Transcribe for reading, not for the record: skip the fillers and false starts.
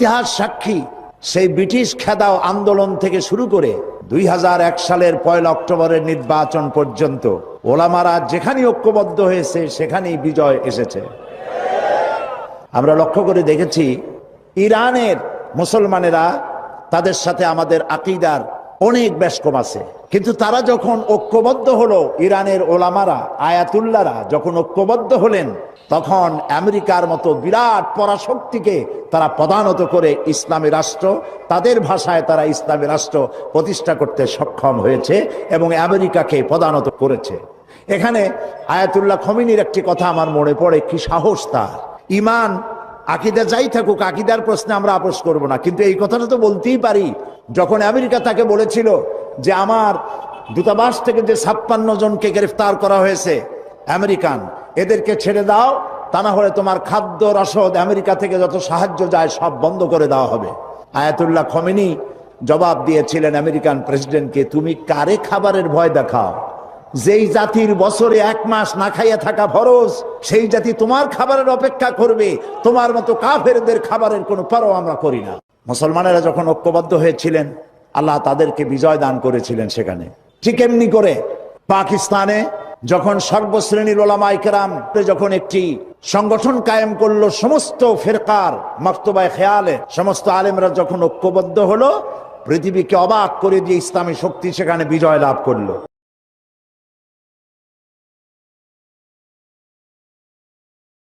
ইতিহাস সাক্ষী সেই ব্রিটিশ খেদাও আন্দোলন থেকে শুরু করে 2001 সালের 1 অক্টোবরের নির্বাচন পর্যন্ত ওলামারা যেখানেই ঐক্যবদ্ধ হয়েছে সেখানেই বিজয় এসেছে। আমরা লক্ষ্য করে দেখেছি ইরানের মুসলমানেরা তাদের সাথে আমাদের আকীদার অনেক বেশ কম আছে, কিন্তু তারা যখন ঐক্যবদ্ধ হলো, ইরানের ওলামারা আয়াতুল্লাহরা যখন ঐক্যবদ্ধ হলেন, তখন আমেরিকার মতো বিরাট পরাশক্তিকে তারা পদানত করে ইসলামী রাষ্ট্র, তাদের ভাষায় তারা ইসলামী রাষ্ট্র প্রতিষ্ঠা করতে সক্ষম হয়েছে এবং আমেরিকাকে পদানত করেছে। এখানে আয়াতুল্লাহ খমিনীর একটি কথা আমার মনে পড়ে, কি সাহস তার! ইমান আকীদা যাই থাকুক, আকীদার প্রশ্নে আমরা আপোষ করব না, কিন্তু এই কথাটা তো বলতেই পারি। যখন আমেরিকা তাকে বলেছিল যে আমার দূতাবাস থেকে যে 56 জনকে গ্রেফতার করা হয়েছে আমেরিকান, এদেরকে ছেড়ে দাও, তা না হলে তোমার খাদ্য রসদ আমেরিকা থেকে যত সাহায্য যায় সব বন্ধ করে দেওয়া হবে। আয়াতুল্লাহ খমেনি জবাব দিয়েছিলেন আমেরিকান প্রেসিডেন্টকে, তুমি কারে খাবারের ভয় দেখাও? যেই জাতির বছরে 1 মাস না খাইয়া থাকা ফরজ, সেই জাতি তোমার খাবারের অপেক্ষা করবে? তোমার মতো কাফেরদের খাবারের কোনো পরোয়া আমরা করি না। মুসলমানেরা যখন ঐক্যবদ্ধ হয়েছিলেন, আল্লাহ তাদেরকে বিজয় দান করেছিলেন সেখানে। ঠিক এমনি করে পাকিস্তানে যখন সর্বশ্রেণীর ওলামায়ে কেরাম যখন একটি সংগঠন কায়েম করলো, সমস্ত ফিরকার মাকতুবায়ে খেয়ালে সমস্ত আলেমরা যখন ঐক্যবদ্ধ হলো, পৃথিবীকে অবাক করে দিয়ে ইসলামী শক্তি সেখানে বিজয় লাভ করলো।